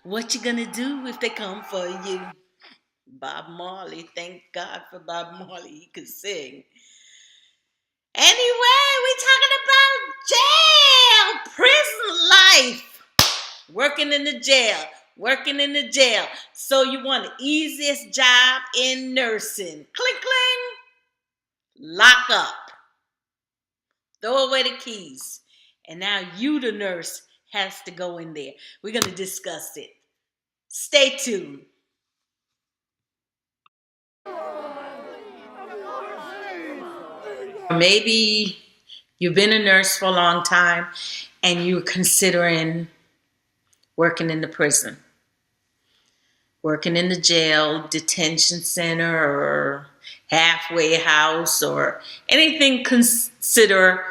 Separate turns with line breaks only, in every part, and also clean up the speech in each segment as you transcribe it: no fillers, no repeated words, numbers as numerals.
What you gonna do if they come for you? Bob Marley. Thank God for Bob Marley. He could sing. Anyway, we talking about jail, prison life, working in the jail, working in the jail. So you want the easiest job in nursing? Clink cling, lock up, throw away the keys, and now you, the nurse, has to go in there. We're gonna discuss it. Stay tuned. Maybe you've been a nurse for a long time and you're considering working in the prison, working in the jail, detention center, or halfway house, or anything consider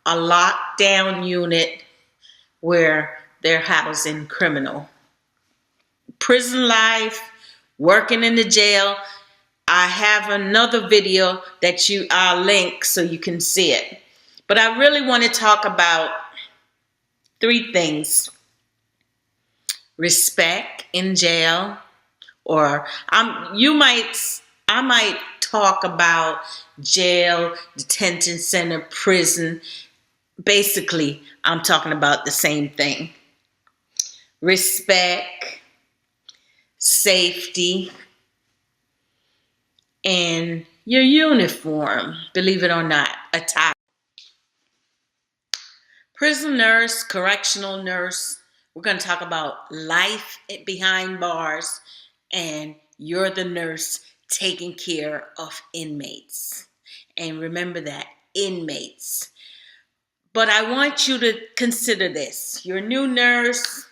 a lockdown unit where they're housing criminal. Prison life, working in the jail. I have another video that I'll link so you can see it. But I really want to talk about three things: respect in jail, or I might talk about jail, detention center, prison. Basically, I'm talking about the same thing: respect, safety, and your uniform. Believe it or not, attire. Prison nurse, correctional nurse. We're going to talk about life behind bars, and you're the nurse taking care of inmates. And remember that, inmates. But I want you to consider this. You're a new nurse.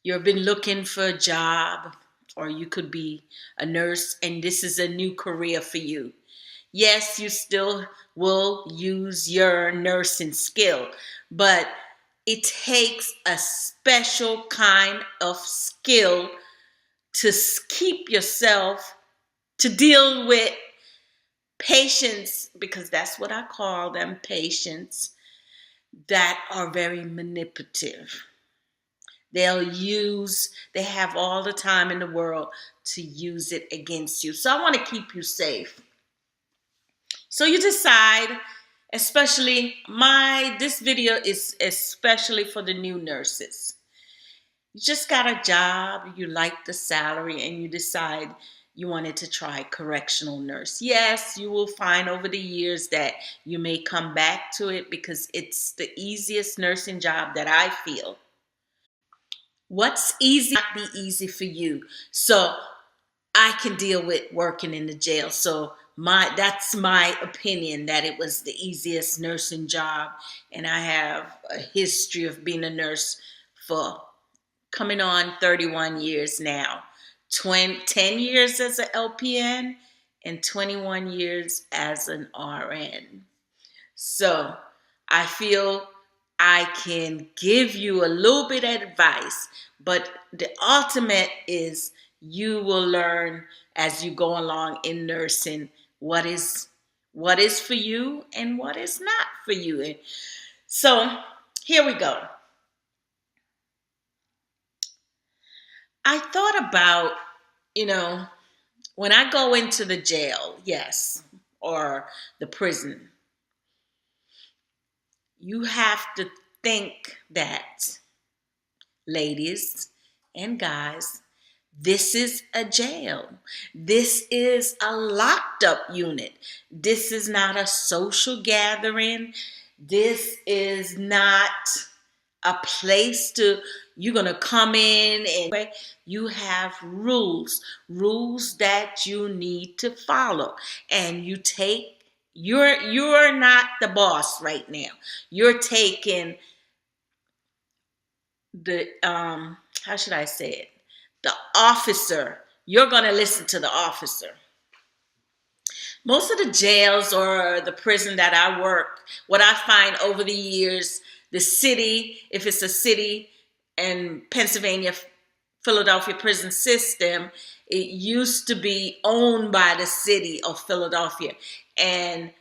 You've been looking for a job, or you could be a nurse, and this is a new career for you. Yes, you still will use your nursing skill, but it takes a special kind of skill to keep yourself, to deal with patients, because that's what I call them, patients that are very manipulative. They have all the time in the world to use it against you. So I want to keep you safe. So you decide, especially this video is especially for the new nurses. You just got a job, you like the salary, and you decide you wanted to try correctional nurse. Yes, you will find over the years that you may come back to it because it's the easiest nursing job that I feel. What's easy not be easy for you. So I can deal with working in the jail. So that's my opinion, that it was the easiest nursing job. And I have a history of being a nurse for coming on 31 years now. 10 years as an LPN and 21 years as an RN. So I feel I can give you a little bit of advice, but the ultimate is you will learn as you go along in nursing what is for you and what is not for you. And so here we go. I thought about, when I go into the jail, yes, or the prison, you have to think that, ladies and guys, this is a jail. This is a locked up unit. This is not a social gathering. This is not a place you're going to come in and you have rules that you need to follow. And you're not the boss right now. You're taking the how should I say it? The officer. You're going to listen to the officer. Most of the jails or the prison that I work, what I find over the years, the city, if it's a city in Pennsylvania, Philadelphia prison system, it used to be owned by the city of Philadelphia. And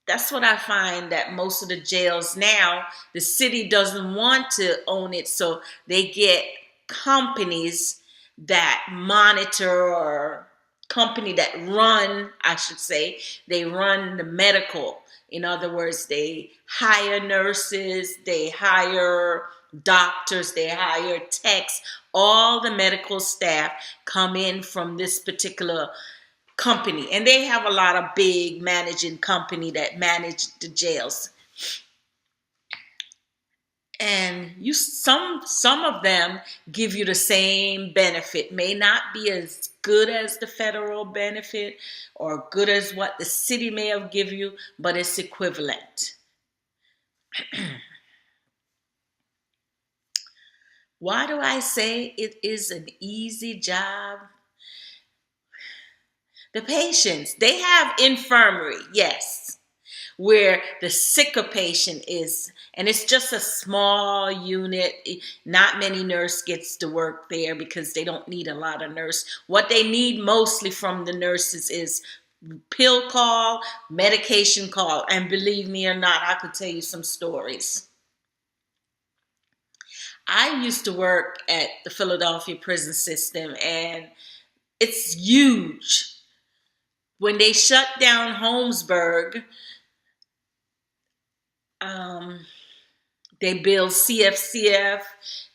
that's what I find, that most of the jails now, the city doesn't want to own it, so they get companies that monitor, or company that run, I should say, they run the medical. In other words, they hire nurses, they hire doctors, they hire techs. All the medical staff come in from this particular company, and they have a lot of big managing company that manage the jails. And some of them give you the same benefit, may not be as good as the federal benefit or good as what the city may have given you, but it's equivalent. Why do I say it is an easy job? The patients, they have infirmary, yes, where the sicker patient is, and it's just a small unit. Not many nurse gets to work there because they don't need a lot of nurse. What they need mostly from the nurses is pill call, medication call, and believe me or not, I could tell you some stories. I used to work at the Philadelphia prison system, and it's huge. When they shut down Holmesburg, they build CFCF.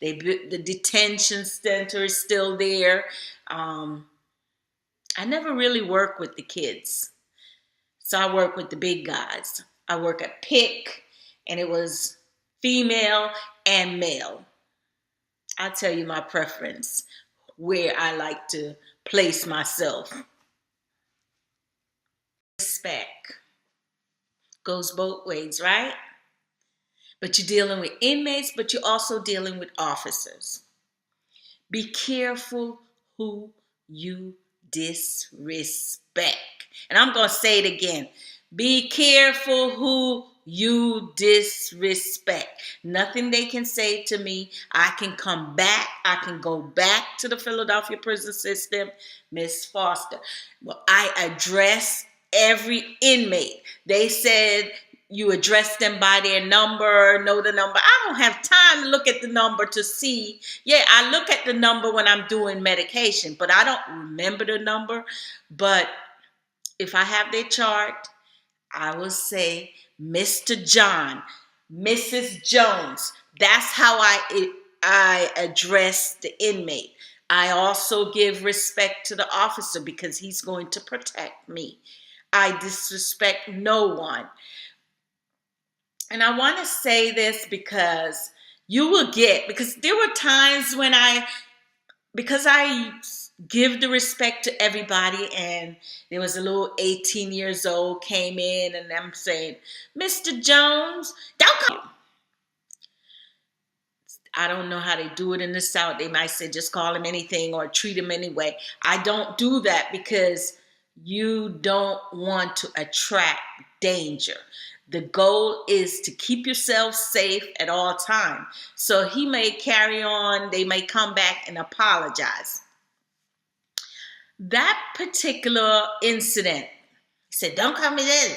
The detention center is still there. I never really work with the kids, so I work with the big guys. I work at PIC, and it was female and male. I'll tell you my preference, where I like to place myself. Respect goes both ways, right? But you're dealing with inmates, but you're also dealing with officers. Be careful who you disrespect. And I'm going to say it again. Be careful who you disrespect. Nothing they can say to me. I can come back. I can go back to the Philadelphia prison system, Miss Foster. Well, I address every inmate. They said you address them by their number, know the number. I don't have time to look at the number to see. Yeah, I look at the number when I'm doing medication, but I don't remember the number. But if I have their chart, I will say, Mr. John, Mrs. Jones. That's how I address the inmate. I also give respect to the officer because he's going to protect me. I disrespect no one. And I want to say this because you will because there were times when because I give the respect to everybody, and there was a little 18 years old came in, and I'm saying, Mr. Jones, don't come. I don't know how they do it in the South. They might say just call him anything or treat him anyway. I don't do that because you don't want to attract danger. The goal is to keep yourself safe at all times. So he may carry on. They may come back and apologize. That particular incident, he said, don't come in.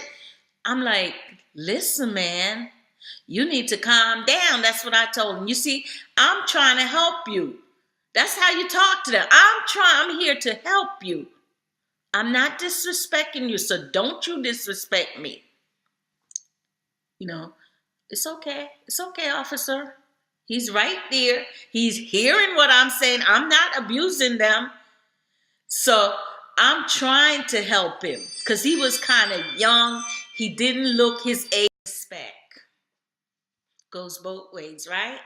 I'm like, listen, man, you need to calm down. That's what I told him. You see, I'm trying to help you. That's how you talk to them. I'm here to help you. I'm not disrespecting you, so don't you disrespect me. You know, it's okay. It's okay, officer. He's right there. He's hearing what I'm saying. I'm not abusing them. So I'm trying to help him because he was kind of young. He didn't look his age. Respect goes both ways, right?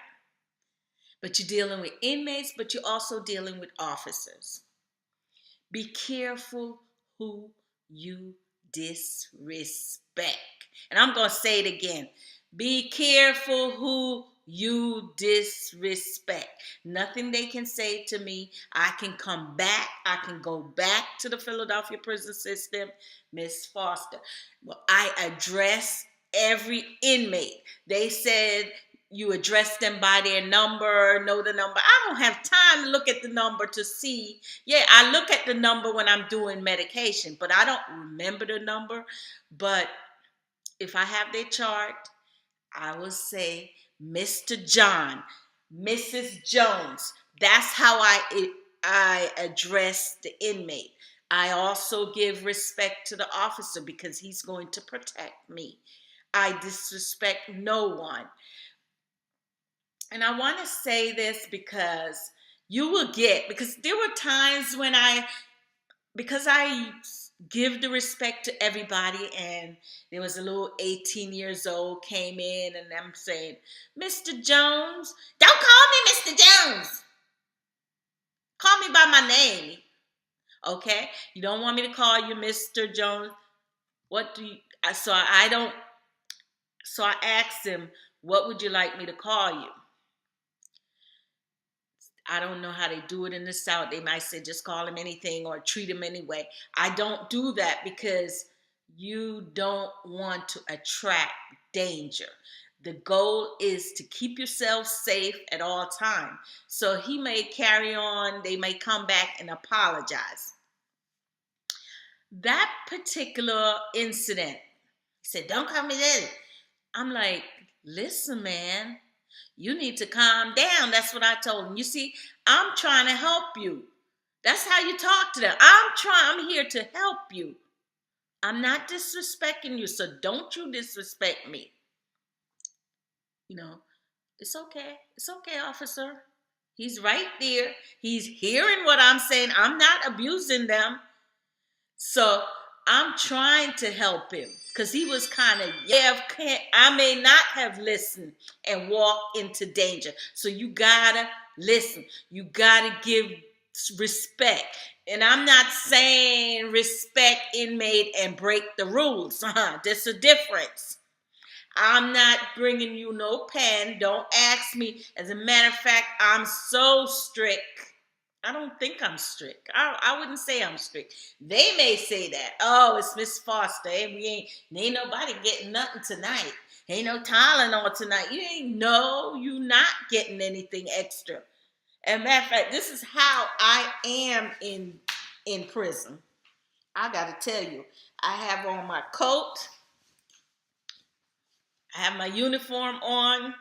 But you're dealing with inmates, but you're also dealing with officers. Be careful who you disrespect. And I'm going to say it again. Be careful who you disrespect. Nothing they can say to me. I can come back. I can go back to the Philadelphia prison system, Miss Foster. Well, I address every inmate. They said you address them by their number, know the number. I don't have time to look at the number to see. Yeah, I look at the number when I'm doing medication, but I don't remember the number. But if I have their chart, I will say, Mr. John, Mrs. Jones, That's how I address the inmate. I also give respect to the officer because he's going to protect me. I disrespect no one. And I want to say this because because there were times when because I give the respect to everybody, and there was a little 18 years old came in, and I'm saying, Mr. Jones, don't call me Mr. Jones. Call me by my name. Okay? You don't want me to call you Mr. Jones. What do you, so I don't, so I asked him, what would you like me to call you? I don't know how they do it in the South. They might say just call him anything or treat him anyway. I don't do that because you don't want to attract danger. The goal is to keep yourself safe at all times. So he may carry on, they may come back and apologize. That particular incident, he said, don't call me that. I'm like, listen, man, you need to calm down. That's what I told him. You see, I'm trying to help you. That's how you talk to them. I'm here to help you. I'm not disrespecting you, so don't you disrespect me. You know, it's okay. It's okay, officer. He's right there. He's hearing what I'm saying. I'm not abusing them. So I'm trying to help him because he was kind of, I may not have listened and walked into danger. So you gotta listen. You gotta give respect. And I'm not saying respect inmate and break the rules. There's a difference. I'm not bringing you no pen. Don't ask me. As a matter of fact, I'm so strict. I don't think I'm strict. I wouldn't say I'm strict. They may say that. Oh, it's Miss Foster. Ain't nobody getting nothing tonight. Ain't no Tylenol tonight. You not getting anything extra. As a matter of fact, this is how I am in prison. I got to tell you, I have on my coat. I have my uniform on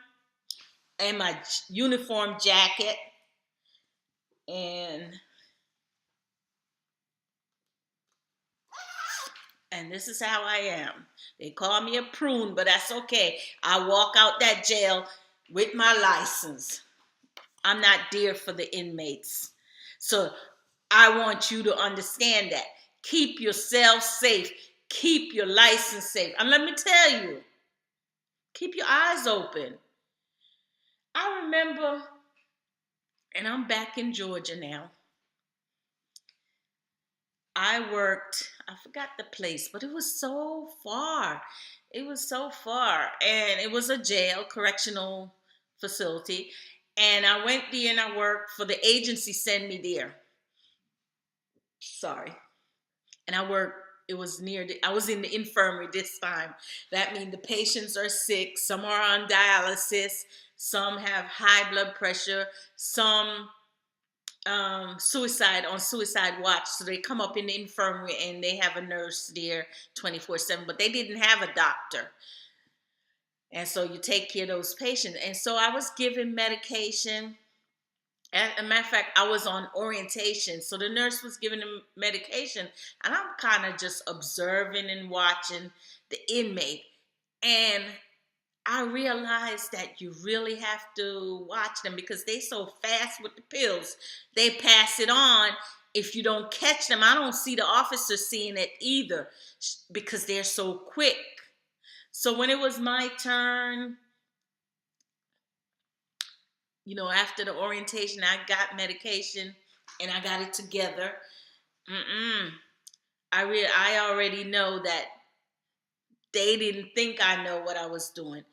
and my uniform jacket. And this is how I am. They call me a prune, but that's okay. I walk out that jail with my license. I'm not there for the inmates. So I want you to understand that. Keep yourself safe. Keep your license safe. And let me tell you, keep your eyes open. I remember, and I'm back in Georgia now. I forgot the place, but it was so far. It was so far. And it was a jail, correctional facility. And I went there and I worked for the agency, send me there. Sorry. And it was I was in the infirmary this time. That means the patients are sick. Some are on dialysis. Some have high blood pressure. Some suicide watch. So they come up in the infirmary and they have a nurse there 24/7, but they didn't have a doctor. And so you take care of those patients. And so I was given medication. As a matter of fact, I was on orientation. So the nurse was giving them medication. And I'm kind of just observing and watching the inmate. And I realized that you really have to watch them because they so fast with the pills. They pass it on. If you don't catch them, I don't see the officer seeing it either because they're so quick. So when it was my turn, after the orientation, I got medication and I got it together. I already know that they didn't think I know what I was doing,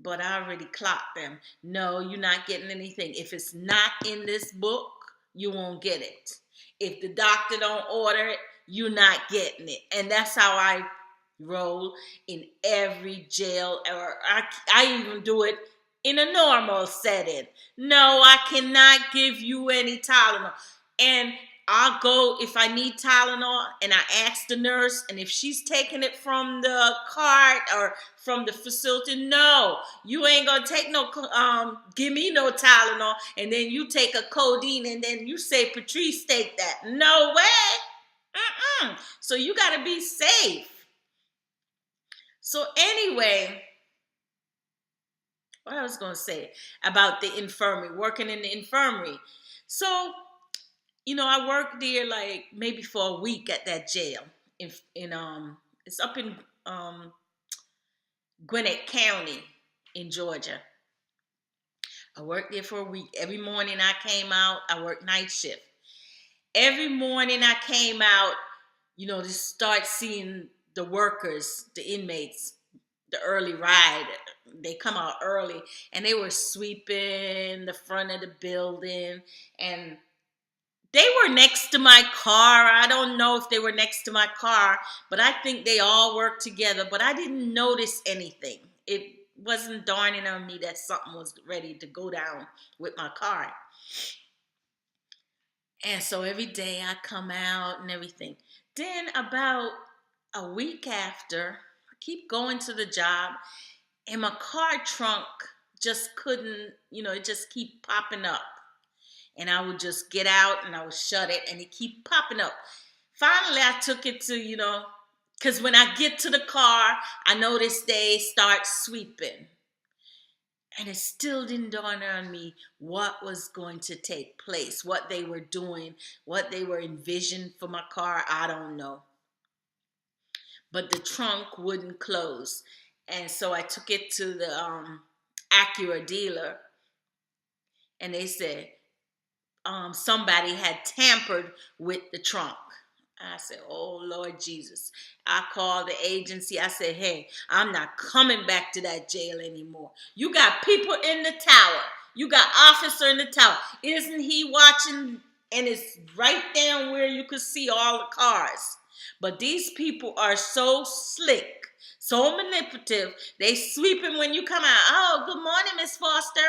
but I already clocked them. No, you're not getting anything. If it's not in this book, you won't get it. If the doctor don't order it, you're not getting it. And that's how I roll in every jail, or I even do it in a normal setting. No, I cannot give you any Tylenol. And I'll go if I need Tylenol and I ask the nurse, and if she's taking it from the cart or from the facility, no, you ain't gonna take no, give me no Tylenol, and then you take a codeine and then you say, Patrice, take that. No way. So you gotta be safe. So anyway, what I was gonna say about the infirmary, working in the infirmary. So I worked there like maybe for a week at that jail in it's up in um Gwinnett County in Georgia. I worked there for a week. Every morning I came out, I worked night shift. Every morning I came out, to start seeing the workers, the inmates, the early ride. They come out early and they were sweeping the front of the building, and they were next to my car. I don't know if they were next to my car, but I think they all worked together, but I didn't notice anything. It wasn't dawning on me that something was ready to go down with my car. And so every day I come out and everything. Then about a week after, I keep going to the job, and my car trunk just couldn't, it just keep popping up. And I would just get out and I would shut it, and it keep popping up. Finally, I took it to, because when I get to the car, I noticed they start sweeping. And it still didn't dawn on me what was going to take place, what they were doing, what they were envisioned for my car. I don't know. But the trunk wouldn't close. And so I took it to the Acura dealer, and they said, somebody had tampered with the trunk. I said, oh, Lord Jesus. I called the agency. I said, hey, I'm not coming back to that jail anymore. You got people in the tower. You got officer in the tower. Isn't he watching? And it's right down where you could see all the cars. But these people are so slick, so manipulative. They sweeping when you come out. Oh, good morning, Miss Foster.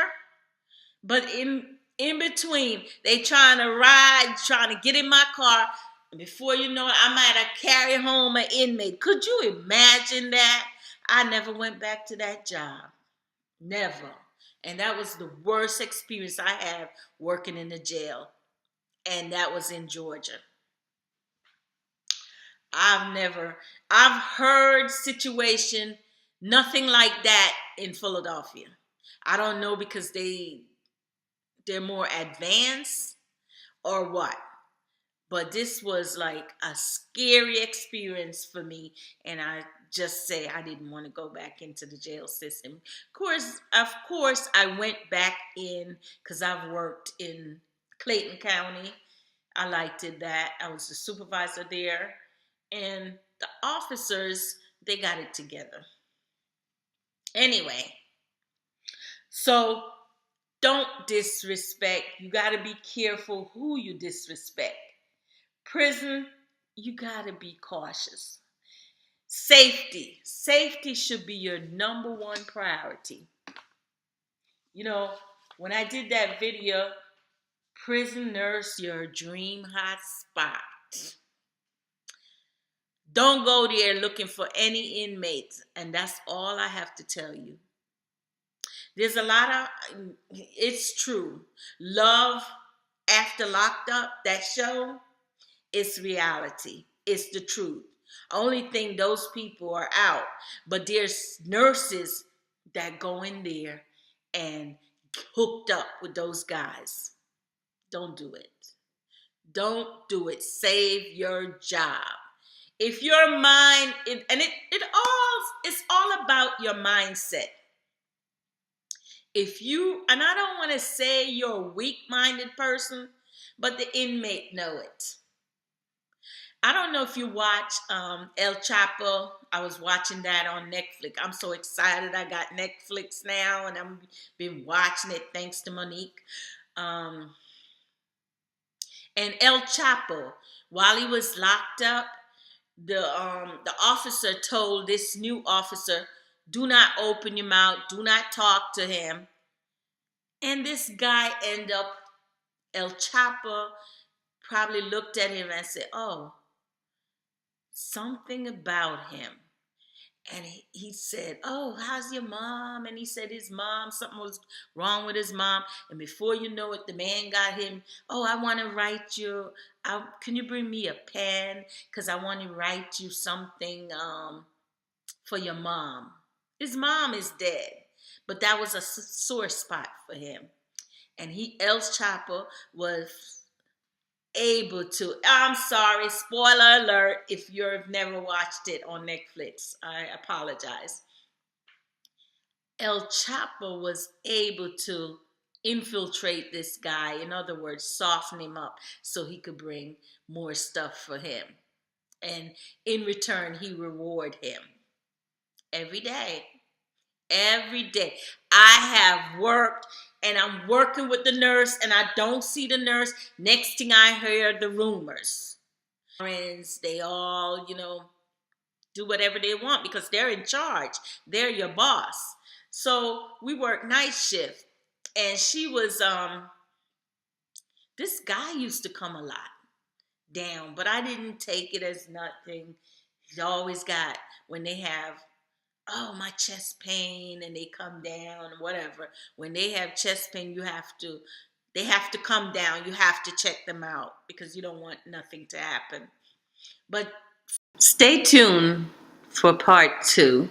But in between, they trying to get in my car. Before you know it, I might have carried home an inmate. Could you imagine that? I never went back to that job. Never. And that was the worst experience I had working in the jail. And that was in Georgia. I've heard situation, nothing like that in Philadelphia. I don't know because they're more advanced or what. But this was like a scary experience for me. And I just say I didn't want to go back into the jail system. Of course, I went back in because I've worked in Clayton County. I liked it that. I was the supervisor there. And the officers, they got it together. Anyway, so don't disrespect. You got to be careful who you disrespect. Prison, you got to be cautious. Safety should be your number one priority. When I did that video, Prison Nurse, your dream hot spot. Don't go there looking for any inmates, and that's all I have to tell you. There's a lot of, it's true. Love After Locked Up, that show, it's reality. It's the truth. Only thing, those people are out. But there's nurses that go in there and hooked up with those guys. Don't do it. Don't do it. Save your job. If your mind, it's all about your mindset. And I don't want to say you're a weak-minded person, but the inmate know it. I don't know if you watch El Chapo. I was watching that on Netflix. I'm so excited. I got Netflix now, and I've been watching it thanks to Monique. And El Chapo, while he was locked up, the officer told this new officer, do not open your mouth, do not talk to him. And this guy ended up, El Chapo, probably looked at him and said, oh, something about him. And he said, oh, how's your mom? And he said his mom, something was wrong with his mom. And before you know it, the man got him, oh, I want to write you, can you bring me a pen? Because I want to write you something for your mom. His mom is dead. But that was a sore spot for him. And El Chapo was able to, I'm sorry, spoiler alert if you've never watched it on Netflix, I apologize. El Chapo was able to infiltrate this guy, in other words, soften him up so he could bring more stuff for him. And in return, he reward him every day. Every day. I have worked and I'm working with the nurse and I don't see the nurse. Next thing I hear the rumors. They all, do whatever they want because they're in charge. They're your boss. So we work night shift. And she was, this guy used to come a lot down, but I didn't take it as nothing. He's always got, when they have, oh, my chest pain, and they come down, whatever. When they have chest pain, they have to come down. You have to check them out because you don't want nothing to happen. But stay tuned for part 2.